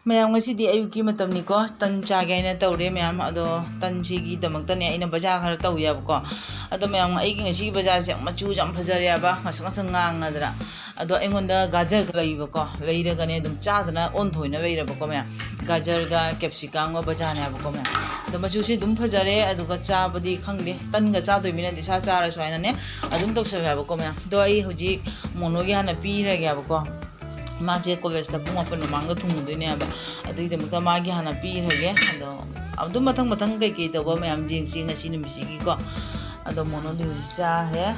ꯃꯌꯥꯝ ꯉꯁꯤꯗꯤ ꯑꯌꯨꯛꯀꯤ ꯃꯇꯝꯅꯤꯀꯣ ꯇꯟ ꯆꯥꯒꯦ ꯍꯥꯏꯅ ꯇꯧꯔꯦ ꯃꯌꯥꯝ ꯑꯗꯣ ꯇꯟꯁꯤꯒꯤꯗꯃꯛꯇꯅꯦ ꯑꯩꯅ ꯕꯖꯥꯔ ꯈꯔ ꯇꯧꯋꯦꯕꯀꯣ ꯑꯗꯣ ꯃꯌꯥꯝ ꯑꯩꯒꯤ ꯉꯁꯤꯒꯤ ꯕꯖꯥꯔꯁꯦ ꯃꯆꯨꯁꯦ ꯌꯥꯝ ꯐꯖꯔꯦꯕ ꯉꯁꯪ ꯉꯁꯪ ꯉꯥꯡꯉꯗꯅ ꯑꯗꯣ ꯑꯩꯉꯣꯟꯗ ꯒꯥꯖꯔ ꯂꯩꯕꯀꯣ ꯂꯩꯔꯒꯅꯦ ꯑꯗꯨꯝ ꯆꯥꯗꯅ ꯑꯣꯟꯊꯣꯏꯅ ꯂꯩꯔꯕꯀꯣ ꯃꯌꯥꯝ ꯒꯥꯖꯔꯒ ꯀꯦꯞꯁꯤꯀꯝꯒ ꯕꯖꯥꯔꯅꯦꯕꯀꯣ ꯃꯌꯥꯝ ꯑꯗꯣ ꯃꯆꯨꯁꯦ ꯑꯗꯨꯝ ꯐꯖꯔꯦ ꯑꯗꯨꯒ ꯆꯥꯕꯗꯤ ꯈꯪꯗꯦ ꯇꯟꯒ ꯆꯥꯗꯣꯏꯃꯤꯅꯗꯤ ꯏꯁꯥ ꯆꯥꯔꯁꯨ ꯍꯥꯏꯅꯅꯦ ꯑꯗꯨꯝ ꯇꯧꯁꯜꯂꯦꯕꯀꯣ ꯃꯌꯥꯝ ꯑꯗꯣ ꯑꯩ ꯍꯧꯖꯤꯛ ꯃꯣꯅꯣꯒꯤ ꯍꯥꯟꯅ ꯄꯤꯔꯒꯦꯕꯀꯣ ꯃꯥꯁꯦ ꯀꯣꯂꯦꯖꯇ ꯄꯨꯡ 8 ꯃꯃꯥꯡꯗ ꯊꯨꯡꯉꯨꯗꯣꯏꯅꯦꯕ ꯑꯗꯨꯒꯤꯗꯃꯛꯇ ꯃꯥꯒꯤ ꯍꯥꯟꯅ ꯄꯤꯔꯒꯦ ꯑꯗꯣ ꯑꯗꯨꯝ ꯃꯊꯪ ꯀꯩꯀꯩ ꯇꯧꯕ ꯃꯌꯥꯝ ꯌꯦꯡꯁꯤ ꯉꯁꯤ ꯅꯨꯃꯤꯠꯁꯤꯒꯤꯀꯣ ꯑꯗꯣ ꯃꯣꯅꯣꯗꯤ ꯍꯧꯖꯤꯛ ꯆꯥꯔꯦ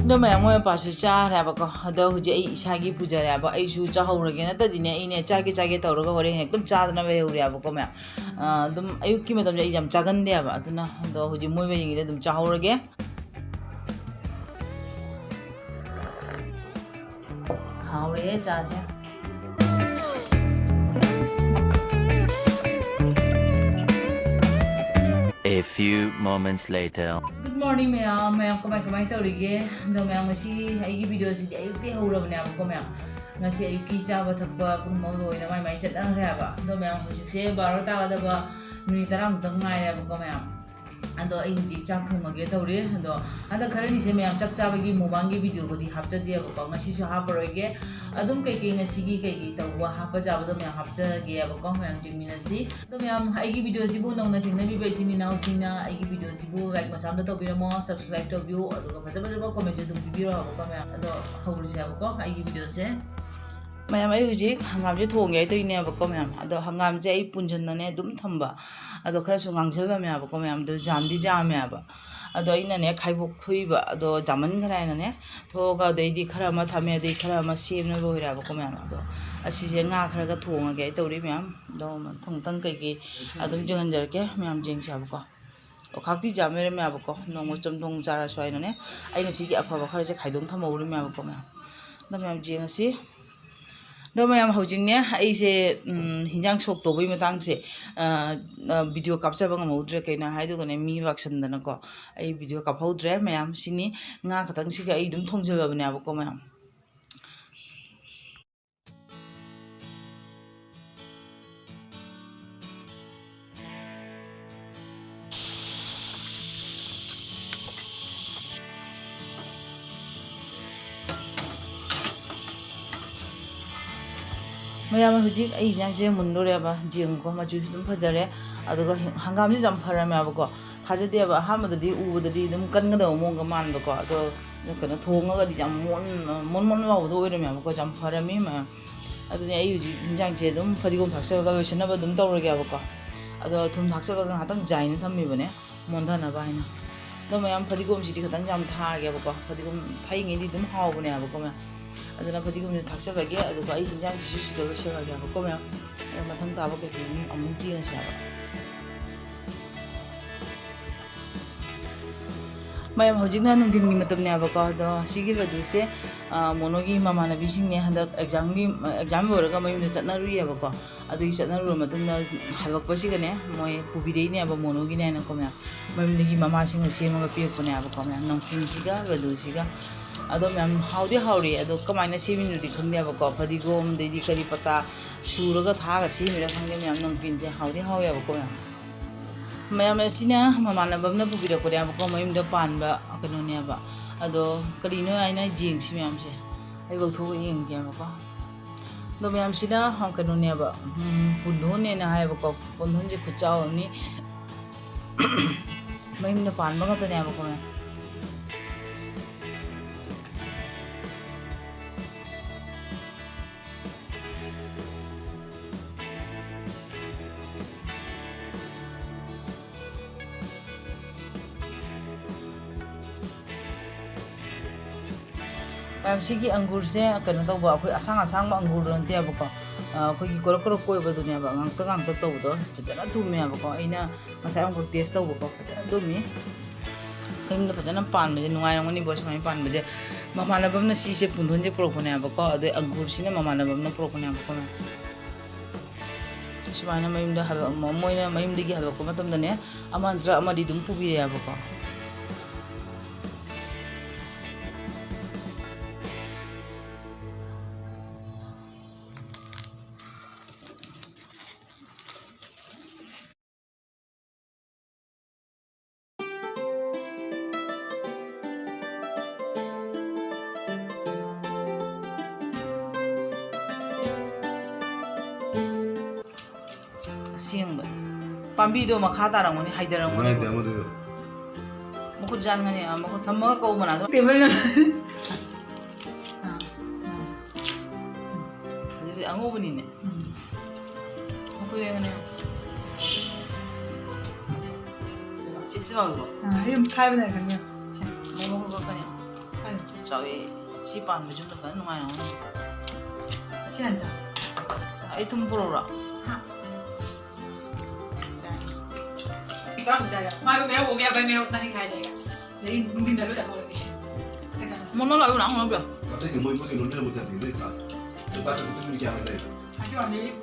ꯑꯗꯣ ꯃꯌꯥꯝ ꯃꯣꯏ ꯃꯄꯥꯁꯨ ꯆꯥꯔꯦꯕꯀꯣ ꯑꯗꯣ ꯍꯧꯖꯤꯛ ꯑꯩ ꯏꯁꯥꯒꯤ ꯄꯨꯖꯔꯦꯕ ꯑꯩꯁꯨ ꯆꯥꯍꯧꯔꯒꯦ ꯅꯠꯇꯗꯤꯅꯦ ꯑꯩꯅꯦ ꯆꯥꯒꯦ ꯇꯧꯔꯒ ꯍꯣꯔꯦꯟ ꯍꯦꯛꯇ ꯆꯥꯗꯅ ꯂꯩꯍꯧꯔꯦꯕꯀꯣ ꯃꯌꯥꯝ ꯑꯗꯨꯝ ꯑꯌꯨꯛꯀꯤ ꯃꯇꯝꯁꯦ ꯑꯩ ꯌꯥꯝ ꯆꯥꯒꯟꯗꯦꯕ ꯑꯗꯨꯅ ꯑꯗꯣ ꯍꯧꯖꯤꯛ ꯃꯣꯏ ꯃꯌꯤꯡꯒꯤꯗꯤ ꯑꯗꯨꯝ ꯆꯥꯍꯧꯔꯒꯦ 하오래 짜자. A few moments later. Good morning, ma'am. Ma'am, kamay tawrige. Do ma'am ngasi aigi video si ayukti hawrabne abko ma'am. Ngasi ayuki chaba thakpa pung mawloi na mai chatang reba. Do ma'am hujikse 12 tagadaba minute 10 mutang ngai abko ma'am. Ado ay hujik chak thongage tawre ado ada kharani se ma'am chak chabagi mubangi video ko di hapchadi abko ngasi su haparoige adum kai ngasi kai tawwa hapa jabada ma'am hapchage abko ma'am jingminasi do ma'am aigi video sibu nongna thingna bi bechini naw sina aigi video sibu like macam da tawbiramo subscribe to view ado ka faja comment dum bibiro abko ma'am ado hawrisi abko aigi video se ꯃꯌꯥꯝ ꯑꯩ ꯍꯧꯖꯤꯛ ꯍꯪꯒꯥꯝꯁꯦ ꯊꯣꯡꯒꯦ ꯍꯥꯏꯗꯣꯏꯅꯦꯕꯀꯣ ꯃꯌꯥꯝ ꯑꯗꯣ ꯍꯪꯒꯥꯝꯁꯦ ꯑꯩ ꯄꯨꯟꯁꯤꯟꯅꯅꯦ ꯑꯗꯨꯝ ꯊꯝꯕ ꯑꯗꯣ ꯈꯔꯁꯨ ꯉꯥꯡꯁꯤꯜꯂꯝꯃꯦꯕꯀꯣ ꯃꯌꯥꯝ ꯑꯗꯣ ꯖꯥꯝꯗꯤ ꯖꯥꯝꯃꯦꯕ ꯑꯗꯣ ꯑꯩꯅꯅꯦ ꯈꯥꯏꯕꯣꯛ ꯊꯣꯛꯏꯕ ꯑꯗꯣ ꯖꯥꯃꯟꯈ꯭ꯔꯦ ꯍꯥꯏꯅꯅꯦ ꯊꯣꯛꯑꯒ ꯑꯗꯩꯗꯤ ꯈꯔ ꯑꯃ ꯊꯝꯃꯦ ꯑꯗꯩ ꯈꯔ ꯑꯃ ꯁꯦꯝꯅꯕ ꯑꯣꯏꯔꯦꯕꯀꯣ ꯃꯌꯥꯝ ꯑꯗꯣ ꯑꯁꯤꯁꯦ ꯉꯥ ꯈꯔꯒ ꯊꯣꯡꯉꯒꯦ ꯑꯩ ꯇꯧꯔꯤ ꯃꯌꯥꯝ ꯑꯗꯣ ꯃꯊꯪ ꯀꯩꯀꯩ ꯑꯗꯨꯝ ꯌꯦꯡꯍꯟꯖꯔꯛꯀꯦ ꯃꯌꯥꯝ ꯌꯦꯡꯁꯦꯕꯀꯣ ꯈꯥꯛꯇꯤ ꯖꯥꯝ ꯂꯩꯔꯝꯃꯦꯕꯀꯣ ꯅꯣꯡꯃ ꯆꯝꯊꯣꯡ ꯆꯥꯔꯁꯨ ꯍꯥꯏꯅꯅꯦ ꯑꯩꯅ ꯁꯤꯒꯤ ꯑꯐꯕ ꯈꯔꯁꯦ ꯈꯥꯏꯗꯣꯛ ꯊꯝꯍꯧꯔꯤꯃꯦꯕꯀꯣ ꯃꯌꯥꯝ ꯑꯗꯣ ꯃꯌꯥꯝ ꯌꯦꯡꯉꯁꯤ ꯗꯣ ꯃꯌꯥꯝ ꯍꯧꯖꯤꯛꯅꯦ ꯑꯩꯁꯦ ꯍꯤꯟꯖꯥꯡ ꯁꯣꯛ ꯇꯧꯕꯒꯤ ꯃꯇꯥꯡꯁꯦ ꯚꯤꯗꯤꯑꯣ ꯀꯥꯞꯆꯕ ꯉꯝꯍꯧꯗ꯭ꯔꯦ ꯀꯩꯅꯣ ꯍꯥꯏꯗꯨꯒꯅꯦ ꯃꯤ ꯂꯥꯛꯁꯟꯗꯅꯀꯣ ꯑꯩ ꯚꯤꯗꯤꯑꯣ ꯀꯥꯞꯍꯧꯗ꯭ꯔꯦ ꯃꯌꯥꯝ ꯁꯤꯅꯤ ꯉꯥ ꯈꯛꯇꯪꯁꯤꯒ ꯑꯩ ꯑꯗꯨꯝ ꯊꯣꯡꯖꯕꯅꯦꯕꯀꯣ ꯃꯌꯥꯝ ꯃꯌꯥꯝ ꯍꯧꯖꯤꯛ ꯑꯩ ꯍꯤꯟꯖꯥꯡꯁꯦ ꯃꯨꯟꯗꯣꯔꯦꯕ ꯌꯦꯡꯉꯨꯀꯣ ꯃꯆꯨꯁꯨ ꯑꯗꯨꯝ ꯐꯖꯔꯦ ꯑꯗꯨꯒ ꯍꯪꯒꯥꯝꯁꯦ ꯌꯥꯝ ꯐꯔꯝꯃꯦꯕꯀꯣ ꯊꯥꯖꯗꯦꯕ ꯑꯍꯥꯟꯕꯗꯗꯤ ꯎꯕꯗꯗꯤ ꯑꯗꯨꯝ ꯀꯟꯒꯗꯕ ꯃꯑꯣꯡꯒ ꯃꯥꯟꯕꯀꯣ ꯑꯗꯣ ꯀꯩꯅꯣ ꯊꯣꯡꯉꯒꯗꯤ ꯌꯥꯝ ꯃꯣꯟ ꯂꯥꯎꯕꯗꯣ ꯑꯣꯏꯔꯝꯃꯦꯕꯀꯣ ꯌꯥꯝ ꯐꯔꯝꯃꯤ ꯃꯌꯥꯝ ꯑꯗꯨꯅꯦ ꯑꯩ ꯍꯧꯖꯤꯛ ꯍꯤꯟꯖꯥꯡꯁꯦ ꯑꯗꯨꯝ ꯐꯗꯤꯒꯣꯝ ꯊꯥꯛꯆꯔꯒ ꯂꯣꯏꯁꯤꯟꯅꯕ ꯑꯗꯨꯝ ꯇꯧꯔꯒꯦꯕꯀꯣ ꯑꯗꯣ ꯊꯨꯝ ꯊꯥꯛꯆꯔꯒ ꯉꯥꯏꯍꯥꯛꯇꯪ ꯖꯥꯏꯅ ꯊꯝꯃꯤꯕꯅꯦ ꯃꯣꯟꯊꯅꯕ ꯍꯥꯏꯅ ꯑꯗꯣ ꯃꯌꯥꯝ ꯐꯗꯤꯒꯣꯝꯁꯤꯗꯤ ꯈꯤꯇꯪ ꯌꯥꯝ ꯊꯥꯒꯦꯕꯀꯣ ꯐꯗꯤꯒꯣꯝ ꯊꯥꯛꯏꯉꯩꯗꯤ ꯑꯗꯨꯝ ꯍꯥꯎꯕꯅꯦꯕꯀꯣ ꯃꯌꯥꯝ ꯑꯗꯨꯅ ꯐꯗꯤꯒꯣꯝꯁꯦ ꯊꯥꯛꯆꯜꯂꯒꯦ ꯑꯗꯨꯒ ꯑꯩ ꯍꯤꯟꯖꯥꯡꯁꯤꯁꯨ ꯁꯤꯗ ꯂꯣꯏꯁꯤꯜꯂꯒꯦꯕꯀꯣ ꯃꯌꯥꯝ ꯑꯗꯣ ꯃꯊꯪ ꯇꯥꯕ ꯀꯩꯀꯩ ꯑꯃꯨꯛ ꯌꯦꯡꯉꯁꯦꯕ ꯃꯌꯥꯝ ꯍꯧꯖꯤꯛꯅ ꯅꯨꯡꯊꯤꯟꯒꯤ ꯃꯇꯝꯅꯦꯕꯀꯣ ꯑꯗꯣ ꯁꯤꯒꯤ ꯄ꯭ꯔꯗꯨꯁꯦ ꯃꯣꯅꯣꯒꯤ ꯃꯃꯥꯟꯅꯕꯤꯁꯤꯡꯅꯦ ꯍꯟꯗꯛ ꯑꯦꯛꯖꯥꯝ ꯂꯣꯏꯔꯒ ꯃꯌꯨꯝꯗ ꯆꯠꯅꯔꯨꯏꯌꯦꯕꯀꯣ ꯑꯗꯨꯒꯤ ꯆꯠꯅꯔꯨꯔ ꯃꯇꯨꯡꯗ ꯍꯜꯂꯛꯄꯁꯤꯒꯅꯦ ꯃꯣꯏ ꯄꯨꯕꯤꯔꯛꯏꯅꯦꯕ ꯃꯣꯅꯣꯒꯤꯅꯦ ꯍꯥꯏꯅꯀꯣ ꯃꯌꯥꯝ ꯃꯌꯨꯝꯗꯒꯤ ꯃꯃꯥꯁꯤꯡꯅ ꯁꯦꯝꯃꯒ ꯄꯤꯔꯛꯄꯅꯦꯕꯀꯣ ꯃꯌꯥꯝ ꯅꯝꯀꯤꯟꯁꯤꯒ ꯄ꯭ꯔꯗꯨꯁꯤꯒ ꯑꯗꯣ ꯃꯌꯥꯝ ꯍꯥꯎꯗꯤ ꯍꯥꯎꯔꯤ ꯑꯗꯣ ꯀꯃꯥꯏꯅ ꯁꯦꯝꯃꯤꯅꯣꯗꯤ ꯈꯪꯗꯦꯕꯀꯣ ꯐꯗꯤꯒꯣꯝ ꯑꯗꯩꯗꯤ ꯀꯔꯤ ꯄꯇꯥ ꯁꯨꯔꯒ ꯊꯥꯒ ꯁꯦꯝꯃꯤꯔꯥ ꯈꯪꯗꯦ ꯃꯌꯥꯝ ꯅꯝꯀꯤꯟꯁꯦ ꯍꯥꯎꯗꯤ ꯍꯥꯎꯋꯦꯕꯀꯣ ꯃꯌꯥꯝ ꯑꯁꯤꯅ ꯃꯃꯥꯟꯅꯕ ꯑꯃꯅ ꯄꯨꯕꯤꯔꯛꯄꯅꯦꯕꯀꯣ ꯃꯌꯨꯝꯗ ꯄꯥꯟꯕ ꯀꯩꯅꯣꯅꯦꯕ ꯑꯗꯣ ꯀꯔꯤꯅꯣ ꯍꯥꯏꯅ ꯌꯦꯡꯁꯤ ꯃꯌꯥꯝꯁꯦ ꯑꯩ ꯂꯧꯊꯣꯛꯑꯒ ꯌꯦꯡꯒꯦꯕꯀꯣ ꯑꯗꯣ ꯃꯌꯥꯝꯁꯤꯅ ꯀꯩꯅꯣꯅꯦꯕ ꯄꯨꯟꯙꯣꯟꯅꯦꯅ ꯍꯥꯏꯌꯦꯕꯀꯣ ꯄꯨꯟꯙꯣꯟꯁꯦ ꯈꯨꯠꯆꯥꯎ ꯑꯃꯅꯤ ꯃꯌꯨꯝꯗ ꯄꯥꯟꯕ ꯉꯥꯛꯇꯅꯦꯕꯀꯣ ꯃꯌꯥꯝ ꯁꯤꯒꯤ ꯑꯪꯒꯨꯔꯁꯦ ꯀꯩꯅꯣ ꯇꯧꯕ ꯑꯩꯈꯣꯏ ꯑꯁꯥꯡꯕ ꯑꯪꯒꯨꯔꯗꯣ ꯅꯠꯇꯦꯕꯀꯣ ꯑꯩꯈꯣꯏꯒꯤ ꯀꯣꯔꯛ ꯀꯣꯏꯕꯗꯨꯅꯦꯕ ꯉꯥꯡꯇꯛ ꯇꯧꯕꯗꯣ ꯐꯖꯅ ꯊꯨꯝꯃꯦꯕꯀꯣ ꯑꯩꯅ ꯉꯁꯥꯏ ꯑꯃꯨꯛ ꯇꯦꯁ ꯇꯧꯕꯀꯣ ꯐꯖꯅ ꯊꯨꯝꯃꯤ ꯌꯨꯝꯗ ꯐꯖꯅ ꯄꯥꯟꯕꯁꯦ ꯅꯨꯡꯉꯥꯏꯔꯝꯒꯅꯤꯕꯣ ꯁꯨꯃꯥꯏꯅ ꯄꯥꯟꯕꯁꯦ ꯃꯃꯥꯟꯅꯕ ꯑꯃꯅ ꯁꯤꯁꯦ ꯄꯨꯟꯙꯣꯟꯁꯦ ꯄꯨꯔꯛꯄꯅꯦꯕꯀꯣ ꯑꯗꯩ ꯑꯪꯒꯨꯔꯁꯤꯅ ꯃꯃꯥꯟꯅꯕ ꯑꯃꯅ ꯄꯨꯔꯛꯄꯅꯦꯕꯀꯣ ꯁꯨꯃꯥꯏꯅ ꯃꯣꯏꯅ ꯃꯌꯨꯝꯗꯒꯤ ꯍꯜꯂꯛꯄ ꯃꯇꯝꯗꯅꯦ ꯑꯃ ꯅꯠꯇ꯭ꯔꯒ ꯑꯃꯗꯤ ꯑꯗꯨꯝ ꯄꯨꯕꯤꯔꯛꯑꯦꯕꯀꯣ ꯁꯦꯡꯕ ꯄꯥꯝꯕꯤꯗꯣ ꯃꯈꯥ ꯇꯥꯔꯝꯒꯅꯤ ꯍꯥꯏꯊꯔꯝꯒꯅꯤ ꯅꯨꯡꯉꯥꯏꯇꯦ ꯑꯃꯗꯨꯗꯣ ꯃꯈꯨꯠ ꯌꯥꯟꯒꯅꯤ ꯃꯈꯨꯠ ꯊꯝꯃꯒ ꯀꯧꯕꯅ ꯑꯗꯨꯝ ꯇꯦꯕꯜꯅ ꯑꯗꯨꯗꯤ ꯑꯉꯧꯕꯅꯤꯅꯦ ꯃꯈꯨꯠ ꯌꯥꯟꯒꯅꯤ 찌찌하고 이름 타입은 그냥 뭐 먹을 거냐 저기 씨반 뭐 정도 가는 거야 신한자 아이템 보러라 그럼 자가 마이고 매워 보게 봐 매워 다니 가야 자가 세이 문딘 달로 잡고 그러지 뭐 놀라 이거 안 먹어 갑자기 뭐 이렇게 놀래는 못 하지 그러니까 나 좀 이렇게 하면 돼 자기 완전히